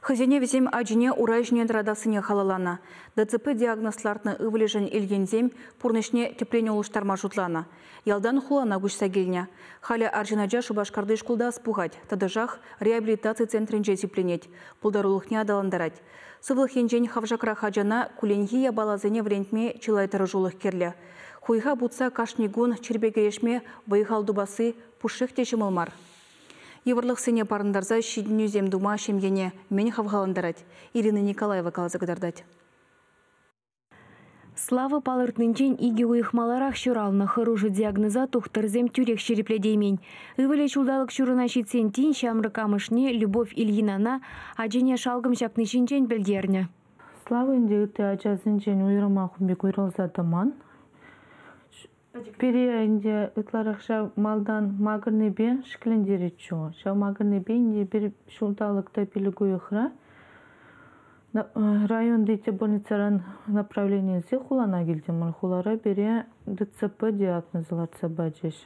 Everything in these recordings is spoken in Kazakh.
Хызене візем ажине урайжнен радасыне халалана. ДЦП диагнозларны ывылежен илгензем пурнышне тепление улыштарма жутлана. Ялдан хулана гүшса келіне. Халя аржинаджа Шубашкарды шкулда спугать, тадыжах реабилитация центринже тепленеть, пулдарулыхне адаландарать. Сывлых енжен хавжакра хаджана куленхия балазене врентме чилайтары жулых керлі. Хуйха бутса кашнигун чербегерешме байхал дубасы пушых тешімылмар. Еврлық сене парындарза шидіню земдума шемгене мен хавғаландарать. Ирина Николаева калазагдардать. Слава палыртнынчен иге уйхмаларах шуралны хыружы диагноза тухтырзем тюрек шерепледеймень. Ывыле чулдалық шурына шитсен тин шамрыкамышне Любовь Ильинана ажене шалгым шапнышинчен білдерні. Слава инде ажазынчен уйрама хумбек уйралзадыман. Пере инде ытларақша малдан магырнебе шклендеречу. Ша магырнебе инде бір шулдалықта пилігу ұхра. Район дейте больницаран направлениезе хулана келдемін. Хулара бере ДЦП диагнозыларца баджеш.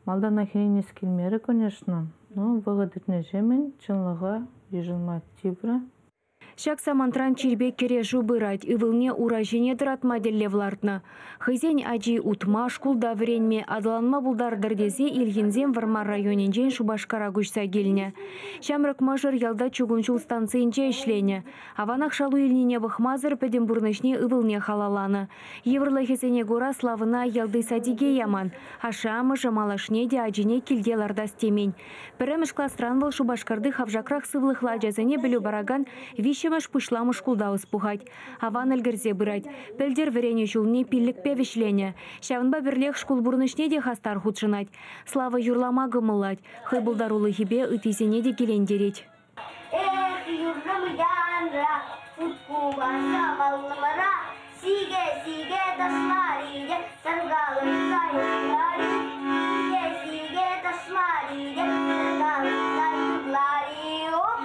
Малдан ахинен ескелмері, конечно, но выгодетне жемен, чынлыға ежілма тибра. Шак самантран чирбек кере жубырать, ывылне уражене драт модельлевлартна. Хызень аджи утма шкулда вренме адаланма булдардырдезе илгензем вармар районенжен Шубашкара гүшса келіне. Шамрак мажыр ялда чугунчул станциенче ішлене. Аванах шалу илнине бұхмазыр педембурнышне ывылне халаланы. Еврлы хесене гора славына ялды садиге яман. Ашамы жамалашне де аджине килделарда стемень. Піреміш кластран был Шубашкарды хавжакрах сывлых ладжазене білу бараган вишемаш пышламыш кулдауыз пухать. Аван әлгірзе бұрать. Пілдер вірене жулне пиллік певішлене. Шавынба бірлех шкул бұрнышне де хастар худшынать. Слава юрлама гымылать. Хый бұлдарулы хебе үтізене де келендереть. Эх, юрнам янра, футку басамалмара, сиге ташлариде, саргалы заюлари, сиге ташлариде, саргалы заюлари, оп.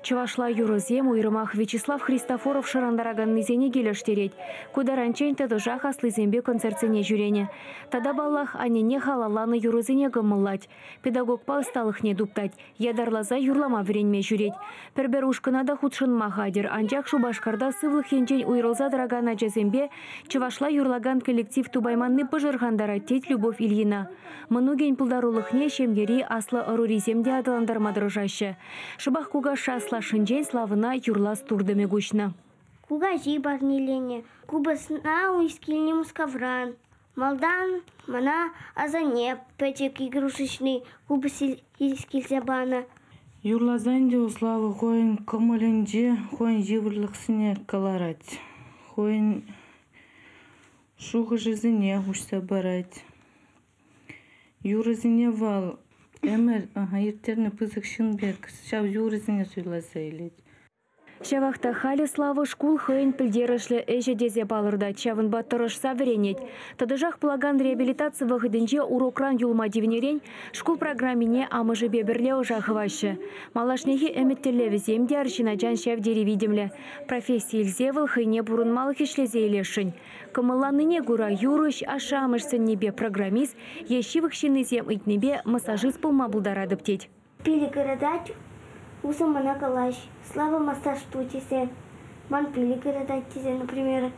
Чувашла юрозем уйрымах Вячеслав Христофоров шарандараган низене келештереть. Кударанчен тадыжах аслызембе концертсене жүрене. Тада баллах анене халаланы юрозене гымыллать. Педагог палсталыхне дуптать. Ядарлаза юрлама вренме жүреть. Пербер ушкынада худшын махадер. Анчак Шубашкарда сывлых енчен уйрылза драгана джезембе Чувашла юрлаган коллектив тубайманны пыжырхандара теть Любовь Ильина. Мынуген пулдарулыхне шемгери аслы ыруриземде адаландармадырыжаще. Шыбах куга шасла шынжен славына юрлас турдыме гучна. Куга жибарнилене, кубасна уискильне мускавран. Малдан мана азане печек игрушечный кубасил искильзябана. Юрлазанде у славы хоин комыленде, хоин живырлықсыне каларать. Хоин шуғы жизыне ұшса барать. Юрызыне вал. Эмер, ертерне пызык шынбек, шав юрызыне суйласа елет. Шавахта хали славы шкул хыйн пілдерішлі әжі дезе балырда чавын баттырышса веренет. Тадыжақ плаган реабилитация вағыдынже урокран юлма дивнерен шкул программине амыжы бебірле ұжақывашы. Малашнехи әметтерлі віземде аршинаджан шав деревидімлі. Профессия илзевыл хыйне бұрынмалық ішлезе елешін. Кымыланыне гура юрыш ашамышсын небе программист, ешивых шинызем итнебе массажист пылма бұлдарадыптет. Перегородать усамана калаш. Слава массаж тутисе. Ман перегородать тисе, например,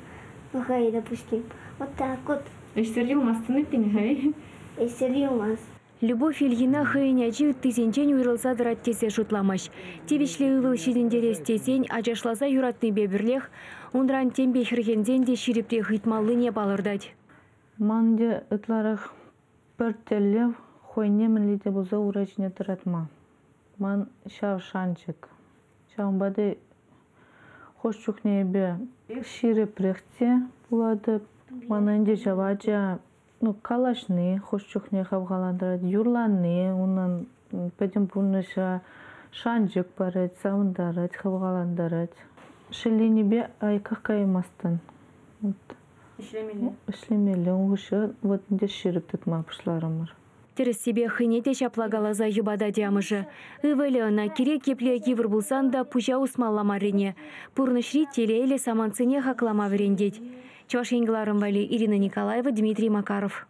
гай, допустим. Вот так вот. Эстерил мастыны пингай. Эстерил мас. Любовь Ильина хыйняджи тызенчен уйрылса дырат тесе жутламаш. Тевишле ывыл шидендерес тесен ажашлаза юратны бебірлех, ундран тембе хіргенден де ширепре хитмалы не балырдать. Манде ытларах бір теллев хойне мінледе бұза урачне тұратма. Ман шав шанчик. Шамбады хош чухнебе ширепрехте булады. Мананде жаваджа калашны, хош чухне хавгаландарад, юрланы, унан пәдім бұныша шанчик барад, савындарад, хавгаландарад. Шеленебе айкақ каймастан. Ішлемелі, оңғышы, вот нде ширіп тұтма пұшларымыр. Терес себе хынете шаплагалаза юбада диамыжы. Ывелеона керек кепле кивр булсан да пужа усмалламарине. Пурнышри телейле саманцыне хаклама верендеть. Чуваш Ирина Николаева, Дмитрий Макаров.